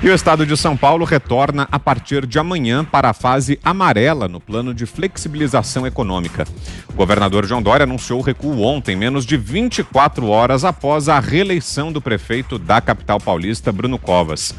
E o estado de São Paulo retorna a partir de amanhã para a fase amarela no plano de flexibilização econômica. O governador João Dória anunciou o recuo ontem, menos de 24 horas após a reeleição do prefeito da capital paulista, Bruno Covas.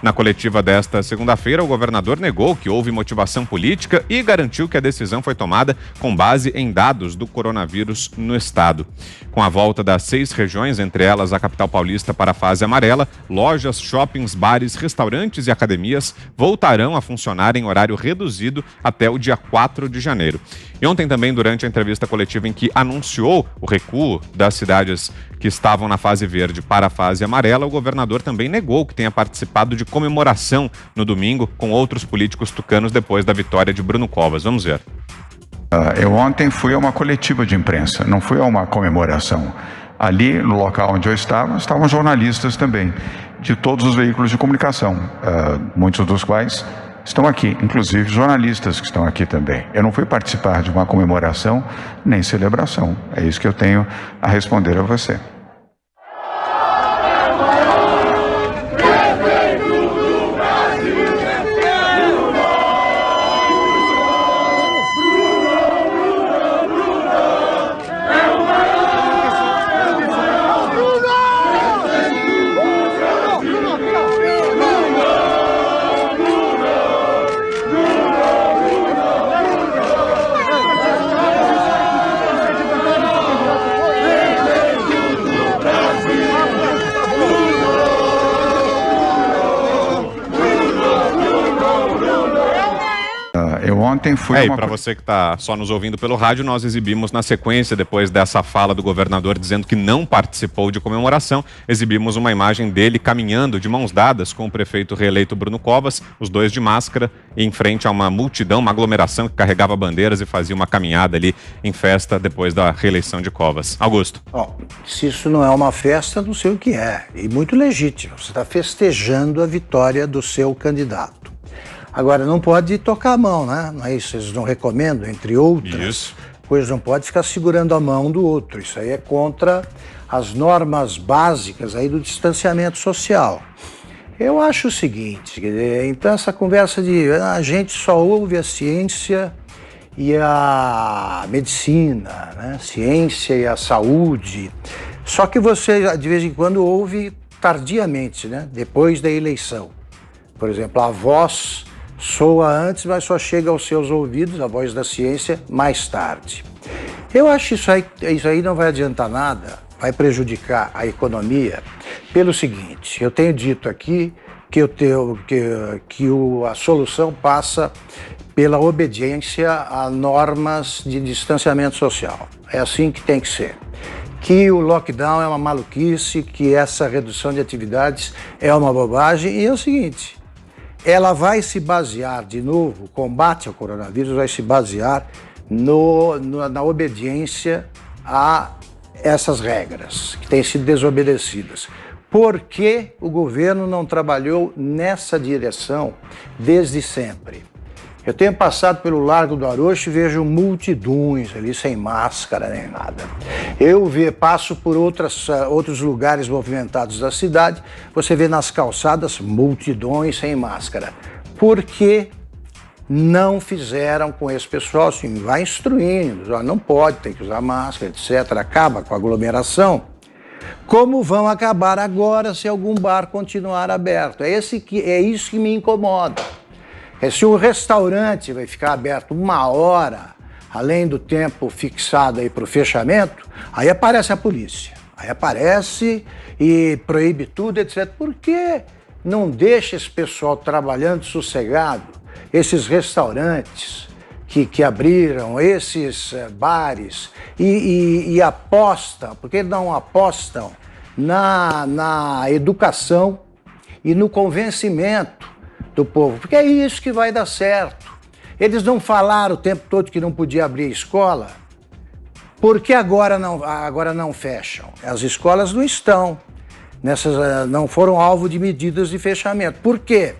Na coletiva desta segunda-feira, o governador negou que houve motivação política e garantiu que a decisão foi tomada com base em dados do coronavírus no estado. Com a volta das 6 regiões, entre elas a capital paulista, para a fase amarela, lojas, shoppings, bares, restaurantes e academias voltarão a funcionar em horário reduzido até o dia 4 de janeiro. E ontem também, durante a entrevista coletiva em que anunciou o recuo das cidades que estavam na fase verde para a fase amarela, o governador também negou que tenha participado de comemoração no domingo com outros políticos tucanos depois da vitória de Bruno Covas. Vamos ver. Eu ontem fui a uma coletiva de imprensa, não fui a uma comemoração. Ali, no local onde eu estava, estavam jornalistas também, de todos os veículos de comunicação, muitos dos quais estão aqui, inclusive jornalistas que estão aqui também. Eu não fui participar de uma comemoração nem celebração. É isso que eu tenho a responder a você. Ontem fui para você que está só nos ouvindo pelo rádio, nós exibimos na sequência, depois dessa fala do governador dizendo que não participou de comemoração, exibimos uma imagem dele caminhando de mãos dadas com o prefeito reeleito Bruno Covas, os dois de máscara, em frente a uma multidão, uma aglomeração que carregava bandeiras e fazia uma caminhada ali em festa depois da reeleição de Covas. Augusto. Se isso não é uma festa, não sei o que é. E muito legítimo. Você está festejando a vitória do seu candidato. Agora, não pode tocar a mão, né? Não é isso? Eles não recomendam, entre outras. Pois não pode ficar segurando a mão do outro. Isso aí é contra as normas básicas aí do distanciamento social. Eu acho o seguinte, então essa conversa de a gente só ouve a ciência e a medicina, né? Ciência e a saúde. Só que você, de vez em quando, ouve tardiamente, né? Depois da eleição. Por exemplo, a voz soa antes, mas só chega aos seus ouvidos, a voz da ciência, mais tarde. Eu acho isso aí não vai adiantar nada, vai prejudicar a economia, pelo seguinte, eu tenho dito aqui que a solução passa pela obediência a normas de distanciamento social. É assim que tem que ser. Que o lockdown é uma maluquice, que essa redução de atividades é uma bobagem, e é o seguinte, ela vai se basear, de novo, o combate ao coronavírus vai se basear na obediência a essas regras que têm sido desobedecidas. Por que o governo não trabalhou nessa direção desde sempre? Eu tenho passado pelo Largo do Arocho e vejo multidões ali sem máscara nem nada. Passo por outros lugares movimentados da cidade, você vê nas calçadas multidões sem máscara. Por que não fizeram com esse pessoal? Assim, vai instruindo, não pode, tem que usar máscara, etc. Acaba com a aglomeração. Como vão acabar agora se algum bar continuar aberto? É isso que me incomoda. Se um restaurante vai ficar aberto 1 hora, além do tempo fixado aí para o fechamento, aí aparece a polícia. Aí aparece e proíbe tudo, etc. Por que não deixa esse pessoal trabalhando sossegado? Esses restaurantes que abriram, esses bares, e apostam, porque não apostam na educação e no convencimento do povo, porque é isso que vai dar certo. Eles não falaram o tempo todo que não podia abrir a escola, por que agora não fecham? As escolas não estão, não foram alvo de medidas de fechamento. Por quê?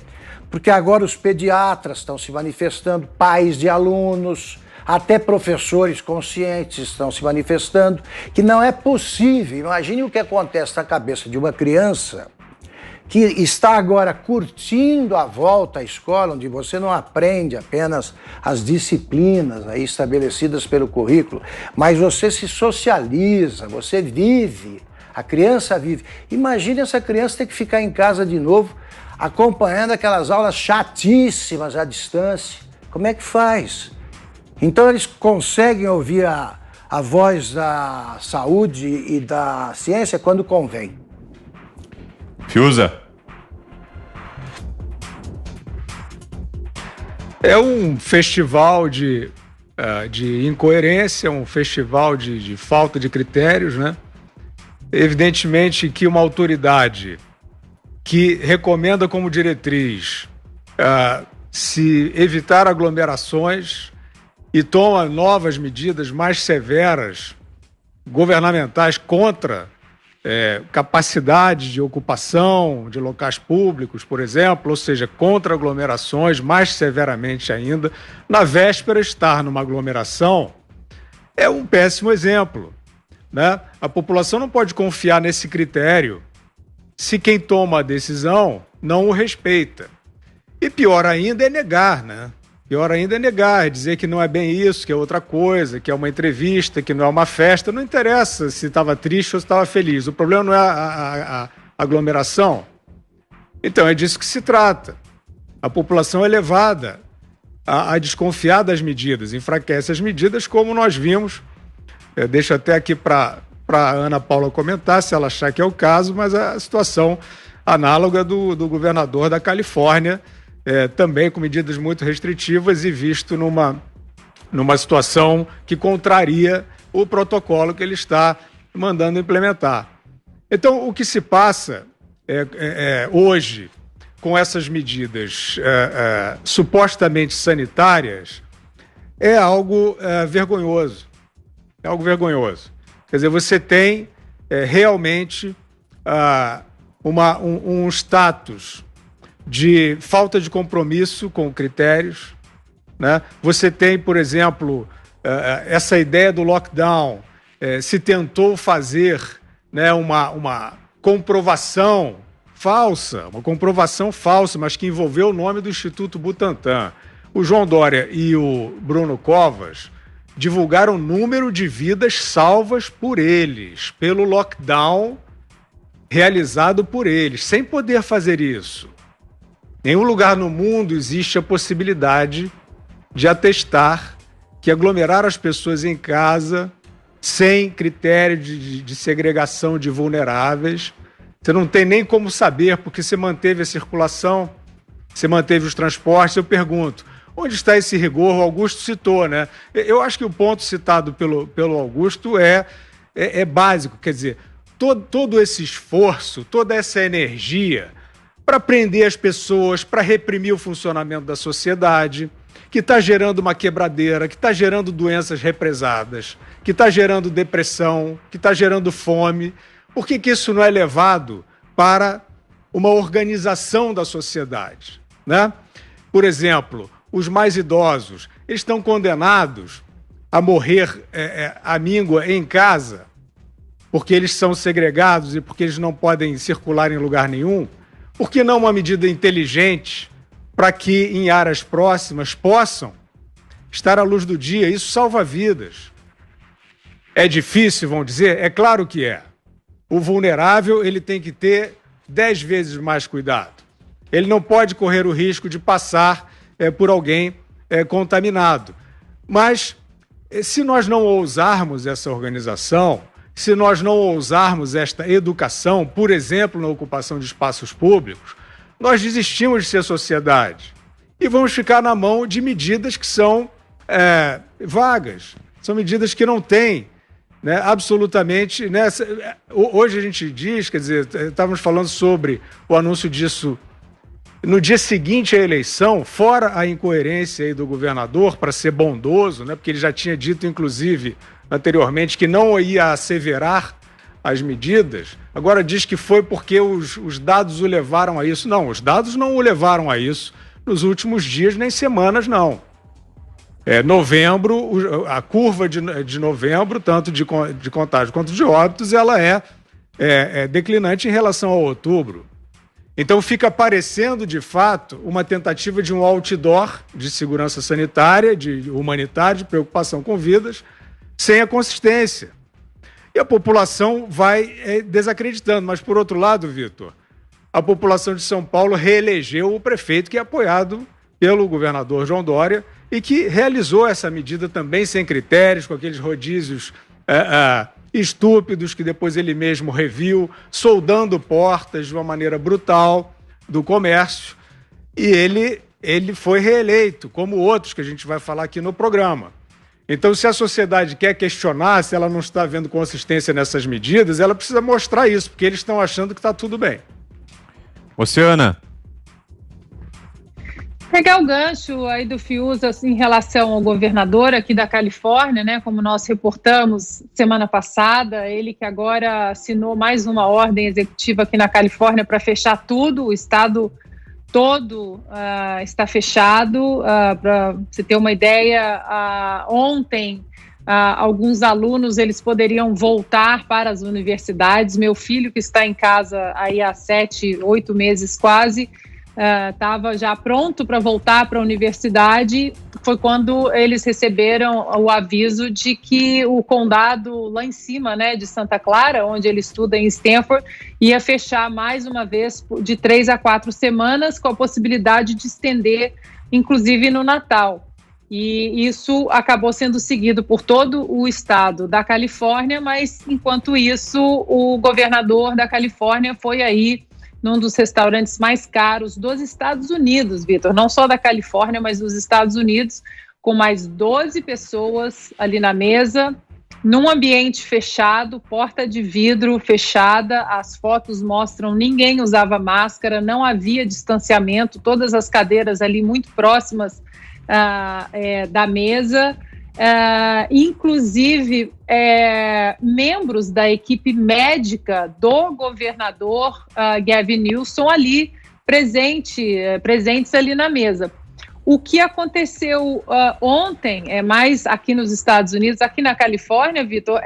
Porque agora os pediatras estão se manifestando, pais de alunos, até professores conscientes estão se manifestando, que não é possível. Imagine o que acontece na cabeça de uma criança que está agora curtindo a volta à escola, onde você não aprende apenas as disciplinas aí estabelecidas pelo currículo, mas você se socializa, você vive, a criança vive. Imagine essa criança ter que ficar em casa de novo, acompanhando aquelas aulas chatíssimas à distância. Como é que faz? Então eles conseguem ouvir a voz da saúde e da ciência quando convém. Fiuza. É um festival de incoerência, um festival de falta de critérios, né? Evidentemente que uma autoridade que recomenda como diretriz se evitar aglomerações e toma novas medidas mais severas, governamentais, contra capacidade de ocupação de locais públicos, por exemplo, ou seja, contra aglomerações, mais severamente ainda, na véspera estar numa aglomeração é um péssimo exemplo, né? A população não pode confiar nesse critério se quem toma a decisão não o respeita. E pior ainda é negar, né? Pior ainda é negar, é dizer que não é bem isso, que é outra coisa, que é uma entrevista, que não é uma festa. Não interessa se estava triste ou se estava feliz. O problema não é a aglomeração. Então, é disso que se trata. A população é levada a desconfiar das medidas, enfraquece as medidas, como nós vimos. Eu deixo até aqui para a Ana Paula comentar, se ela achar que é o caso, mas a situação análoga do governador da Califórnia, também com medidas muito restritivas e visto numa situação que contraria o protocolo que ele está mandando implementar. Então, o que se passa hoje com essas medidas supostamente sanitárias é algo vergonhoso. É algo vergonhoso. Quer dizer, você tem realmente um status de falta de compromisso com critérios, né? Você tem, por exemplo, essa ideia do lockdown, se tentou fazer, né, uma comprovação falsa, mas que envolveu o nome do Instituto Butantan. O João Dória e o Bruno Covas divulgaram o número de vidas salvas por eles, pelo lockdown realizado por eles, sem poder fazer isso. Em nenhum lugar no mundo existe a possibilidade de atestar que aglomerar as pessoas em casa sem critério de segregação de vulneráveis, você não tem nem como saber, porque você manteve a circulação, você manteve os transportes. Eu pergunto, onde está esse rigor? O Augusto citou, né? Eu acho que o ponto citado pelo Augusto é básico, quer dizer, todo esse esforço, toda essa energia para prender as pessoas, para reprimir o funcionamento da sociedade, que está gerando uma quebradeira, que está gerando doenças represadas, que está gerando depressão, que está gerando fome. Por que isso não é levado para uma organização da sociedade, né? Por exemplo, os mais idosos, eles estão condenados a morrer à míngua em casa, porque eles são segregados e porque eles não podem circular em lugar nenhum. Por que não uma medida inteligente para que em áreas próximas possam estar à luz do dia? Isso salva vidas. É difícil, vão dizer? É claro que é. O vulnerável, ele tem que ter 10 vezes mais cuidado. Ele não pode correr o risco de passar por alguém contaminado. Mas se nós não ousarmos essa organização, se nós não ousarmos esta educação, por exemplo, na ocupação de espaços públicos, nós desistimos de ser sociedade e vamos ficar na mão de medidas que são vagas, são medidas que não têm, né, absolutamente... Né, hoje a gente diz, quer dizer, estávamos falando sobre o anúncio disso no dia seguinte à eleição, fora a incoerência aí do governador, para ser bondoso, né, porque ele já tinha dito, inclusive, anteriormente, que não ia asseverar as medidas, agora diz que foi porque os dados o levaram a isso. Não, os dados não o levaram a isso nos últimos dias, nem semanas, não. Novembro, a curva de novembro, tanto de contágio quanto de óbitos, ela é declinante em relação a outubro. Então fica parecendo, de fato, uma tentativa de um outdoor de segurança sanitária, de humanitária, de preocupação com vidas, sem a consistência. E a população vai desacreditando. Mas, por outro lado, Vitor, a população de São Paulo reelegeu o prefeito que é apoiado pelo governador João Dória e que realizou essa medida também sem critérios, com aqueles rodízios estúpidos que depois ele mesmo reviu, soldando portas de uma maneira brutal do comércio. E ele foi reeleito, como outros que a gente vai falar aqui no programa. Então, se a sociedade quer questionar, se ela não está vendo consistência nessas medidas, ela precisa mostrar isso, porque eles estão achando que está tudo bem. Oceana. Pegar o gancho aí do Fiuza em relação ao governador aqui da Califórnia, né? Como nós reportamos semana passada, ele que agora assinou mais uma ordem executiva aqui na Califórnia para fechar tudo, o estado todo está fechado. Para você ter uma ideia, ontem alguns alunos eles poderiam voltar para as universidades. Meu filho, que está em casa aí há 7, 8 meses quase, estava já pronto para voltar para a universidade. Foi quando eles receberam o aviso de que o condado lá em cima, né, de Santa Clara, onde ele estuda em Stanford, ia fechar mais uma vez de 3 a 4 semanas, com a possibilidade de estender, inclusive no Natal. E isso acabou sendo seguido por todo o estado da Califórnia, mas enquanto isso, o governador da Califórnia foi aí num dos restaurantes mais caros dos Estados Unidos, Vitor, não só da Califórnia, mas dos Estados Unidos, com mais 12 pessoas ali na mesa, num ambiente fechado, porta de vidro fechada. As fotos mostram ninguém usava máscara, não havia distanciamento, todas as cadeiras ali muito próximas da mesa. Inclusive membros da equipe médica do governador Gavin Newsom ali presentes ali na mesa. O que aconteceu ontem, mais aqui nos Estados Unidos, aqui na Califórnia, Vitor,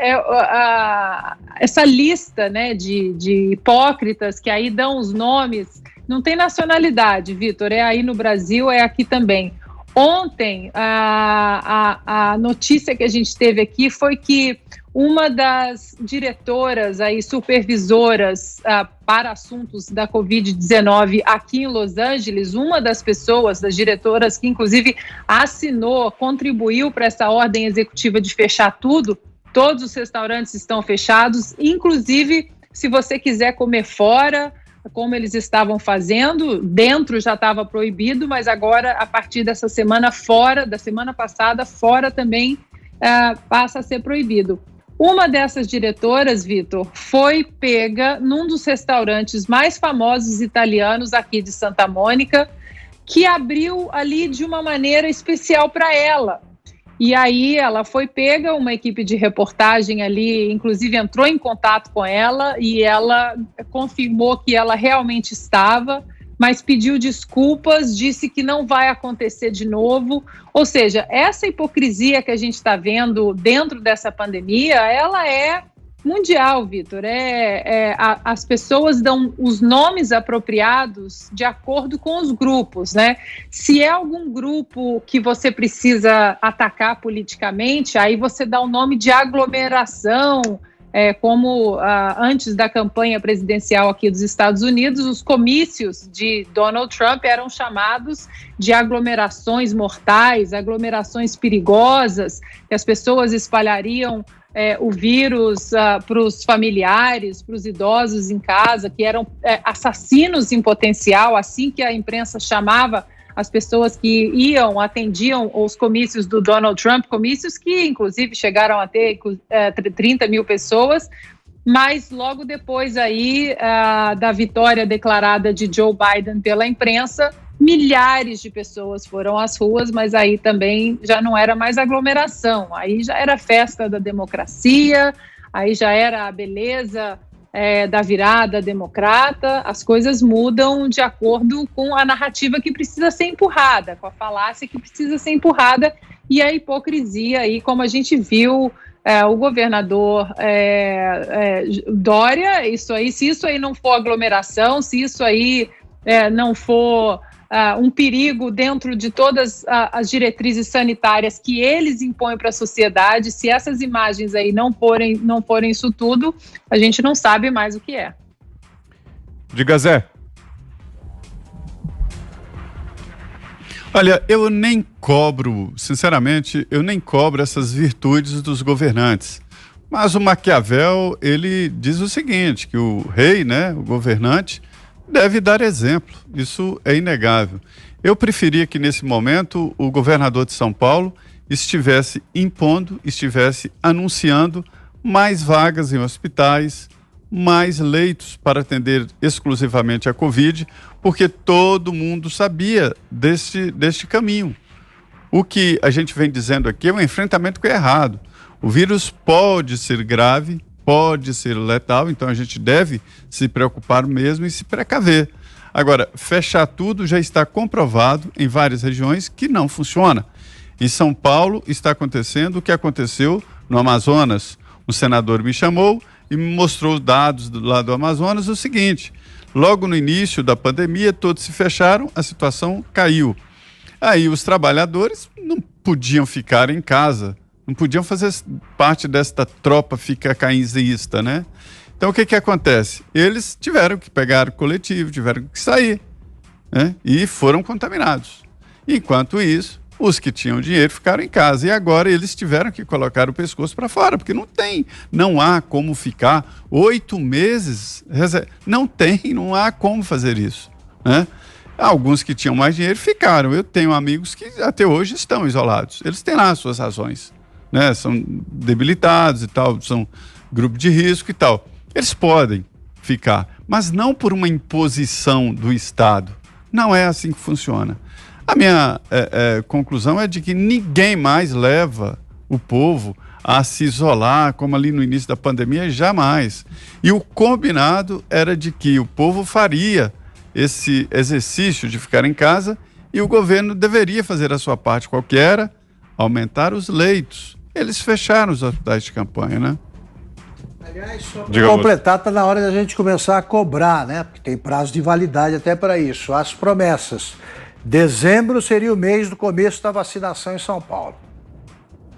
essa lista, né, de hipócritas que aí dão os nomes, não tem nacionalidade, Vitor, é aí no Brasil, é aqui também. Ontem, a notícia que a gente teve aqui foi que uma das diretoras, aí, supervisoras para assuntos da Covid-19 aqui em Los Angeles, uma das pessoas, das diretoras que inclusive assinou, contribuiu para essa ordem executiva de fechar tudo, todos os restaurantes estão fechados, inclusive se você quiser comer fora, como eles estavam fazendo, dentro já estava proibido, mas agora, a partir dessa semana, fora, da semana passada, fora também passa a ser proibido. Uma dessas diretoras, Vitor, foi pega num dos restaurantes mais famosos italianos aqui de Santa Mônica, que abriu ali de uma maneira especial para ela. E aí ela foi pega, uma equipe de reportagem ali, inclusive entrou em contato com ela e ela confirmou que ela realmente estava, mas pediu desculpas, disse que não vai acontecer de novo. Ou seja, essa hipocrisia que a gente está vendo dentro dessa pandemia, ela é mundial, Vitor. As pessoas dão os nomes apropriados de acordo com os grupos, né? Se é algum grupo que você precisa atacar politicamente, aí você dá o nome de aglomeração, como antes da campanha presidencial aqui dos Estados Unidos, os comícios de Donald Trump eram chamados de aglomerações mortais, aglomerações perigosas, que as pessoas espalhariam o vírus para os familiares, para os idosos em casa, que eram assassinos em potencial, assim que a imprensa chamava as pessoas que atendiam os comícios do Donald Trump, comícios que inclusive chegaram a ter 30 mil pessoas, mas logo depois aí da vitória declarada de Joe Biden pela imprensa, milhares de pessoas foram às ruas, mas aí também já não era mais aglomeração, aí já era festa da democracia, aí já era a beleza da virada democrata. As coisas mudam de acordo com a narrativa que precisa ser empurrada, com a falácia que precisa ser empurrada e a hipocrisia aí, como a gente viu o governador Dória, isso aí, se isso aí não for aglomeração, se isso aí não for um perigo dentro de todas as diretrizes sanitárias que eles impõem para a sociedade, se essas imagens aí não forem isso tudo, a gente não sabe mais o que é. Diga, Zé. Olha, eu nem cobro, sinceramente, eu nem cobro essas virtudes dos governantes. Mas o Maquiavel, ele diz o seguinte, que o rei, né, o governante, deve dar exemplo. Isso é inegável. Eu preferia que, nesse momento, o governador de São Paulo estivesse impondo, estivesse anunciando mais vagas em hospitais, mais leitos para atender exclusivamente a Covid, porque todo mundo sabia deste caminho. O que a gente vem dizendo aqui é um enfrentamento que é errado. O vírus pode ser grave, pode ser letal, então a gente deve se preocupar mesmo e se precaver. Agora, fechar tudo já está comprovado em várias regiões que não funciona. Em São Paulo está acontecendo o que aconteceu no Amazonas. Um senador me chamou e me mostrou os dados lá do Amazonas, o seguinte: logo no início da pandemia, todos se fecharam, a situação caiu. Aí os trabalhadores não podiam ficar em casa, não podiam fazer parte desta tropa fica-cainzista, né? Então o que acontece? Eles tiveram que pegar o coletivo, tiveram que sair, né? E foram contaminados. Enquanto isso, os que tinham dinheiro ficaram em casa e agora eles tiveram que colocar o pescoço para fora, porque não há como ficar 8 meses, não há como fazer isso, né? Alguns que tinham mais dinheiro ficaram. Eu tenho amigos que até hoje estão isolados. Eles têm lá as suas razões, né? São debilitados e tal, são grupo de risco e tal. Eles podem ficar, mas não por uma imposição do Estado. Não é assim que funciona. A minha conclusão é de que ninguém mais leva o povo a se isolar, como ali no início da pandemia, jamais. E o combinado era de que o povo faria esse exercício de ficar em casa e o governo deveria fazer a sua parte, qual que era? Aumentar os leitos. Eles fecharam os hospitais de campanha, né? Aliás, só para completar, está na hora da gente começar a cobrar, né? Porque tem prazo de validade até para isso. As promessas. Dezembro seria o mês do começo da vacinação em São Paulo.